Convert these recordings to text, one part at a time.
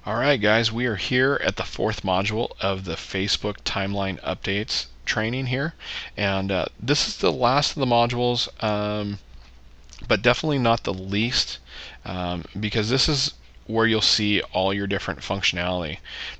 Alright guys, we are here at the fourth module of the Facebook Timeline Updates training here, and this is the last of the modules, but definitely not the least, because this is where you'll see all your different functionality.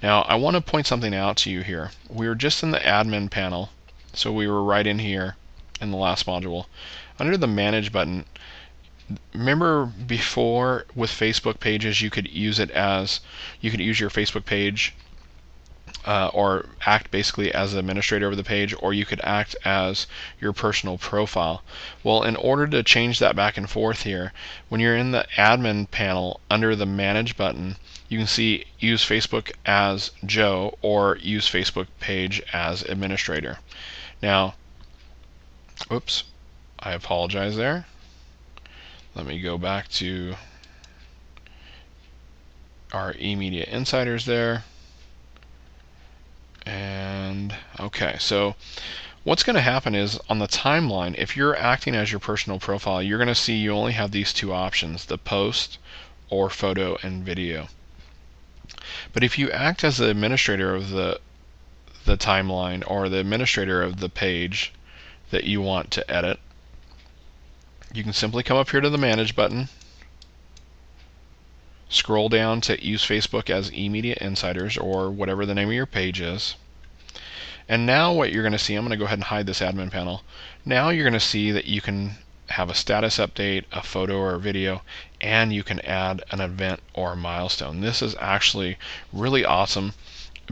Now I want to point something out to you here. We were just in the admin panel, so we were right in here in the last module. Under the Manage button, remember before with Facebook pages you could use your Facebook page or act basically as the administrator of the page, or you could act as your personal profile. Well, in order to change that back and forth here, when you're in the admin panel under the Manage button, you can see use Facebook as Joe or use Facebook page as administrator. Now, oops, I apologize there. Let me go back to our emediainsiders there. And okay, so what's going to happen is on the timeline, if you're acting as your personal profile, you're going to see you only have these two options, the post or photo and video. But if you act as the administrator of the timeline or the administrator of the page that you want to edit, you can simply come up here to the Manage button, scroll down to use Facebook as emediainsiders or whatever the name of your page is. And now what you're going to see, I'm going to go ahead and hide this admin panel. Now you're going to see that you can have a status update, a photo or a video, and you can add an event or a milestone. This is actually really awesome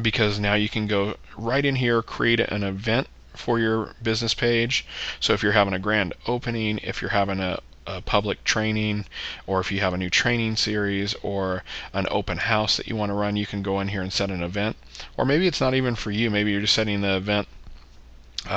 because now you can go right in here, create an event for your business page. So if you're having a grand opening, if you're having a public training, or if you have a new training series or an open house that you want to run, you can go in here and set an event. Or maybe it's not even for you, maybe you're just setting the event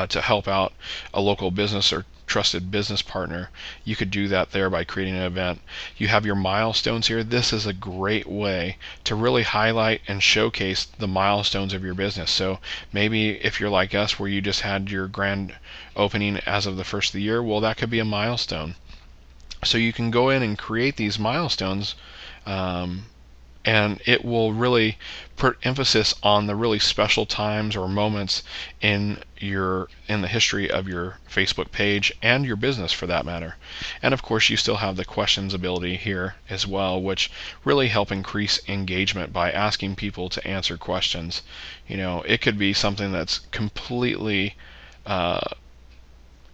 to help out a local business or trusted business partner. You could do that there by creating an event. You have your milestones here. This is a great way to really highlight and showcase the milestones of your business. So maybe if you're like us where you just had your grand opening as of the first of the year, well, that could be a milestone. So you can go in and create these milestones, and it will really put emphasis on the really special times or moments in the history of your Facebook page and your business for that matter. And of course you still have the questions ability here as well, which really help increase engagement by asking people to answer questions. You know, it could be something that's completely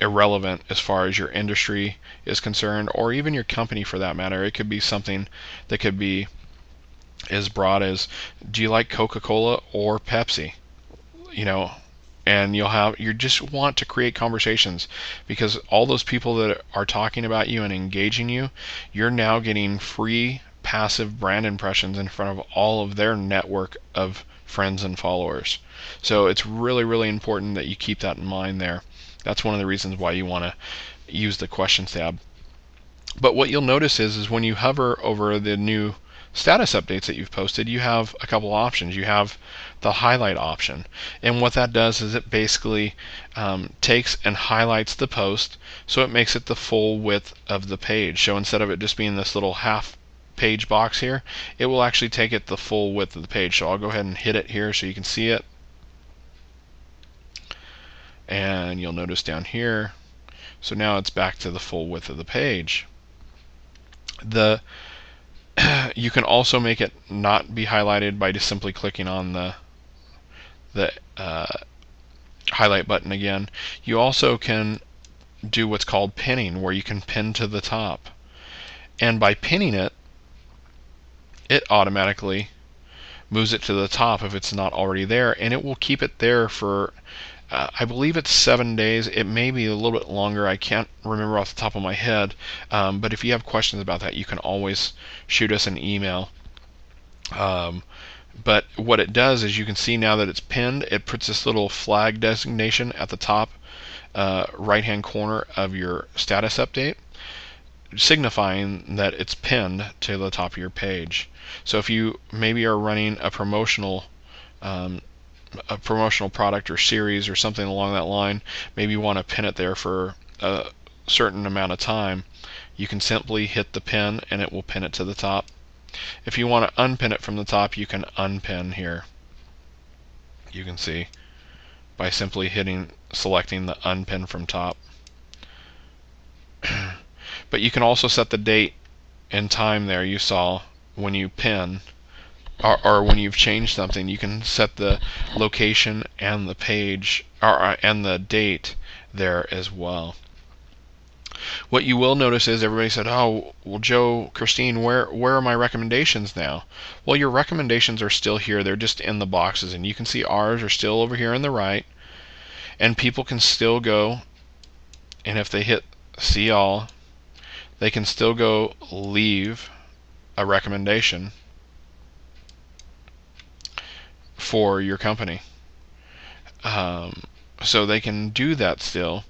irrelevant as far as your industry is concerned, or even your company for that matter. It could be something that could be as broad as, do you like Coca-Cola or Pepsi? You know, and you just want to create conversations, because all those people that are talking about you and engaging you, you're now getting free passive brand impressions in front of all of their network of friends and followers. So it's really, really important that you keep that in mind there. That's one of the reasons why you want to use the questions tab. But what you'll notice is when you hover over the new status updates that you've posted, you have a couple options. You have the highlight option, and what that does is it basically takes and highlights the post, so it makes it the full width of the page. So instead of it just being this little half page box here, it will actually take it the full width of the page. So I'll go ahead and hit it here so you can see it, and you'll notice down here, so now it's back to the full width of the page. You can also make it not be highlighted by just simply clicking on the highlight button again. You also can do what's called pinning, where you can pin to the top, and by pinning it, it automatically moves it to the top if it's not already there, and it will keep it there for I believe it's 7 days. It may be a little bit longer. I can't remember off the top of my head. But if you have questions about that, you can always shoot us an email. But what it does is, you can see now that it's pinned, it puts this little flag designation at the top right-hand corner of your status update, signifying that it's pinned to the top of your page. So if you maybe are running a promotional product or series or something along that line, maybe you want to pin it there for a certain amount of time, you can simply hit the pin and it will pin it to the top. If you want to unpin it from the top, you can unpin here. You can see by simply selecting the unpin from top. But you can also set the date and time there. You saw when you pin or when you've changed something, you can set the location and the page and the date there as well. What you will notice is everybody said, oh, well, Joe, Christine, where are my recommendations now? Well, your recommendations are still here. They're just in the boxes, and you can see ours are still over here on the right, and people can still go, and if they hit see all, they can still go leave a recommendation for your company. So they can do that still.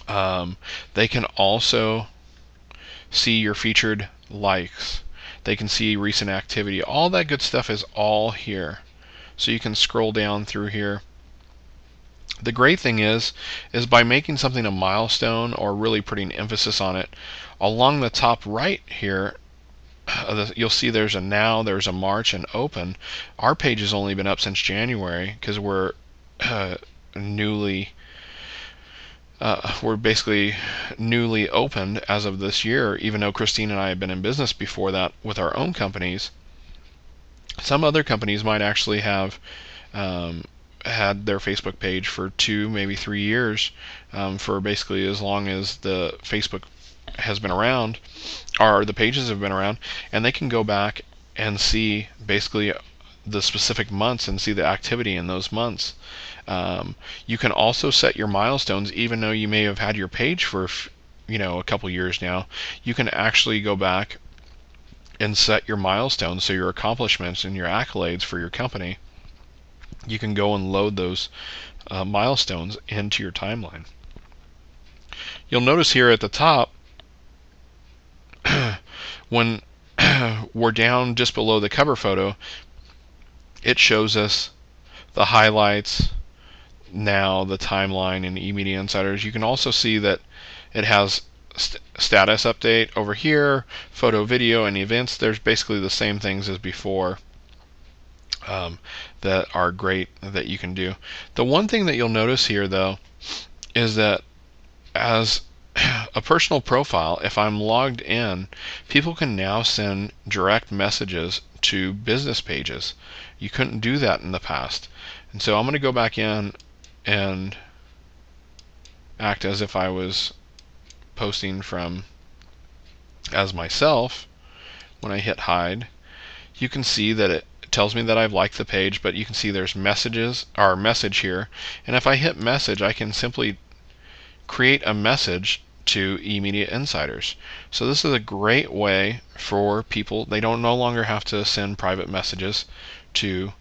They can also see your featured likes. They can see recent activity. All that good stuff is all here. So you can scroll down through here. The great thing is by making something a milestone or really putting emphasis on it, along the top right here, you'll see there's a now, there's a March, and open. Our page has only been up since January because we're basically newly opened as of this year, even though Christine and I have been in business before that with our own companies. Some other companies might actually have had their Facebook page for 2, maybe 3 years, for basically as long as the Facebook has been around, or the pages have been around, and they can go back and see basically the specific months and see the activity in those months. You can also set your milestones, even though you may have had your page for a couple years now. You can actually go back and set your milestones, so your accomplishments and your accolades for your company. You can go and load those milestones into your timeline. You'll notice here at the top, when we're down just below the cover photo, it shows us the highlights, now the timeline in eMedia Insiders. You can also see that it has status update over here, photo, video, and events. There's basically the same things as before that are great that you can do. The one thing that you'll notice here, though, is that as a personal profile, if I'm logged in, people can now send direct messages to business pages. You couldn't do that in the past. And so I'm going to go back in and act as if I was posting as myself. When I hit hide, you can see that it tells me that I've liked the page, but you can see there's messages or message here, and if I hit message, I can simply create a message to eMedia Insiders. So this is a great way for people. They don't no longer have to send private messages to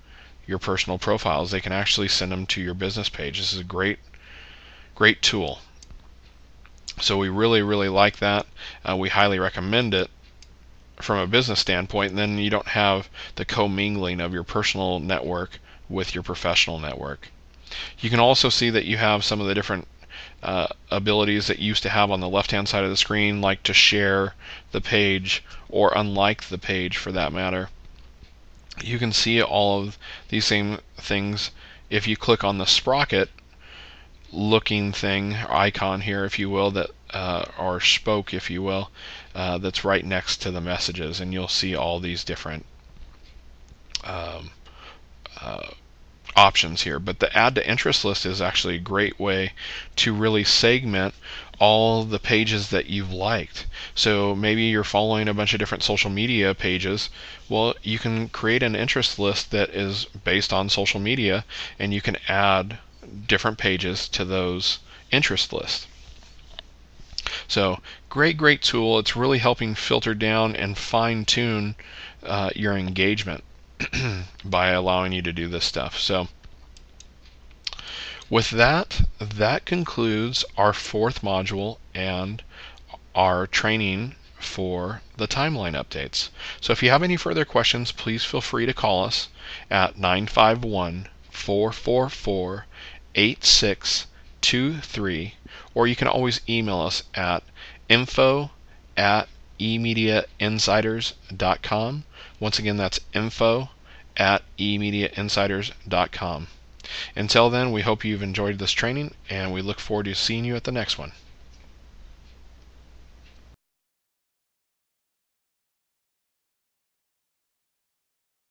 your personal profiles. They can actually send them to your business page. This is a great tool. So we really like that. We highly recommend it from a business standpoint, and then you don't have the commingling of your personal network with your professional network. You can also see that you have some of the different abilities that you used to have on the left-hand side of the screen, like to share the page or unlike the page for that matter. You can see all of these same things if you click on the sprocket looking thing, icon here, if you will, that or spoke, if you will, that's right next to the messages, and you'll see all these different options here. But the add to interest list is actually a great way to really segment all the pages that you've liked. So maybe you're following a bunch of different social media pages. Well, you can create an interest list that is based on social media, and you can add different pages to those interest lists. So great tool. It's really helping filter down and fine-tune your engagement by allowing you to do this stuff. So with that concludes our 4th module and our training for the timeline updates. So if you have any further questions, please feel free to call us at 951-444-8623, or you can always email us at info@emediainsiders.com. emediainsiders.com. Once again, that's info@emediainsiders.com. Until then, we hope you've enjoyed this training, and we look forward to seeing you at the next one.